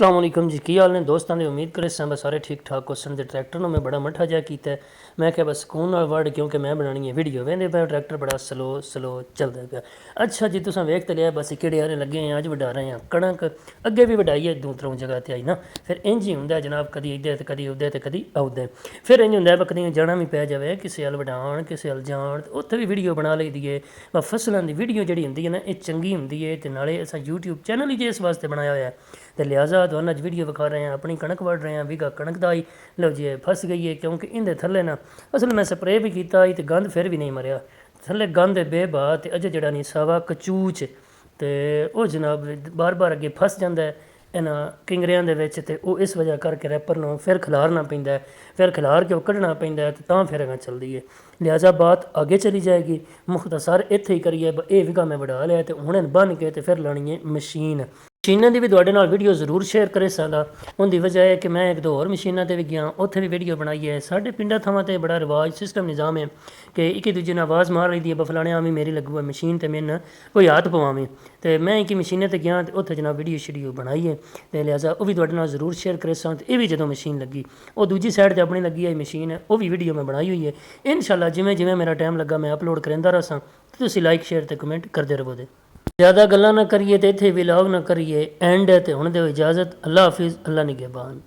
अस्सलाम वालेकुम जी की हाल ने दोस्तों की उम्मीद करे सब सारे ठीक ठाक क्वेश्चन के ट्रैक्टर मैं बड़ा मठा जहा किया मैं क्या बस सुकून नाल वर्ड क्योंकि मैं बनानी है वीडियो वेंदे पे ट्रैक्टर बड़ा स्लो स्लो चलता पाया। अच्छा जी तुम वेख तो लिया बस किड़े हारे लगे हैं अज वडा रहे हैं कणक अगे भी वडाई है 2-3 जगह पर आई ना फिर इंज ही होंगे जनाब कभी इधर तो कभी उधर तो कभी आउदे फिर इंज होंगे बकरियां जाना भी पै जाए किसी हल वडाण किसी हल जान उत्थे भी वीडियो बना ली दी है फसलों की वीडियो जी होंगी है ना ये चंगी होंगी है तो नाले अस यूट्यूब चैनल ही जो इस वास्ते बनाया होया तो लिहाजा तो अज वीडियो विखा रहे हैं अपनी कणक वढ़ रहे हैं बीघा कणक का ही लो जी फस गई है क्योंकि इनके थले ना असल मैं स्प्रे भी किया तो गंद फिर भी नहीं मरिया थले गंद बेबा तो अजे जड़ा नहीं सावा कचूच तो वह जनाब बार बार अगे फस जाता है इन्हों किंगरियां दे विच ते वो इस वजह करके रैपर नूं फिर खिलारना पैंदा है फिर खिलार के कढ़ना पैंदा है तो फिर अगर चलती है। लिहाजा बात आगे चली जाएगी मुख्तसर इत्थे ही करिए ये विघा मैं बढ़ा लिया तो हुणे बन के तो फिर लानी है मशीन मशीनों की भी तुहाडे नाल वीडियो जरूर शेयर करे सकदा उनकी वजह है कि मैं एक दो होर मशीनों पर भी गया उत्थे भी वीडियो बनाई है साढ़े पिंडा थमां ते बड़ा रिवाज सिस्टम निज़ाम है कि एक दूजे ने आवाज़ मार ली दी है बफलाने आवी मेरी लगू है मशीन तो मैंने कोई हाथ पवावे तो मैं एक मशीने पर गया तो उत्थे जनाब वीडियो शीडियो बनाई है तो लिहाजा वह भी तुहाडे नाल जरूर शेयर करे सा तो ये भी जो मशीन लगी वो दूजी साइड पर अपनी लगी है मशीन है वह भी वीडियो मैं बनाई हुई है इंशाल्लाह जिमें जिमें मेरा टाइम लगा मैं अपलोड करता रहा तो तुसीं लाइक शेयर तो कमेंट करते रहो। ज़्यादा गल्लां ना करिए तो इत्थे व्लॉग ना करिए एंड है तो हुण दिओ इजाज़त अल्लाह हाफिज़ अल्लाह निगहबान।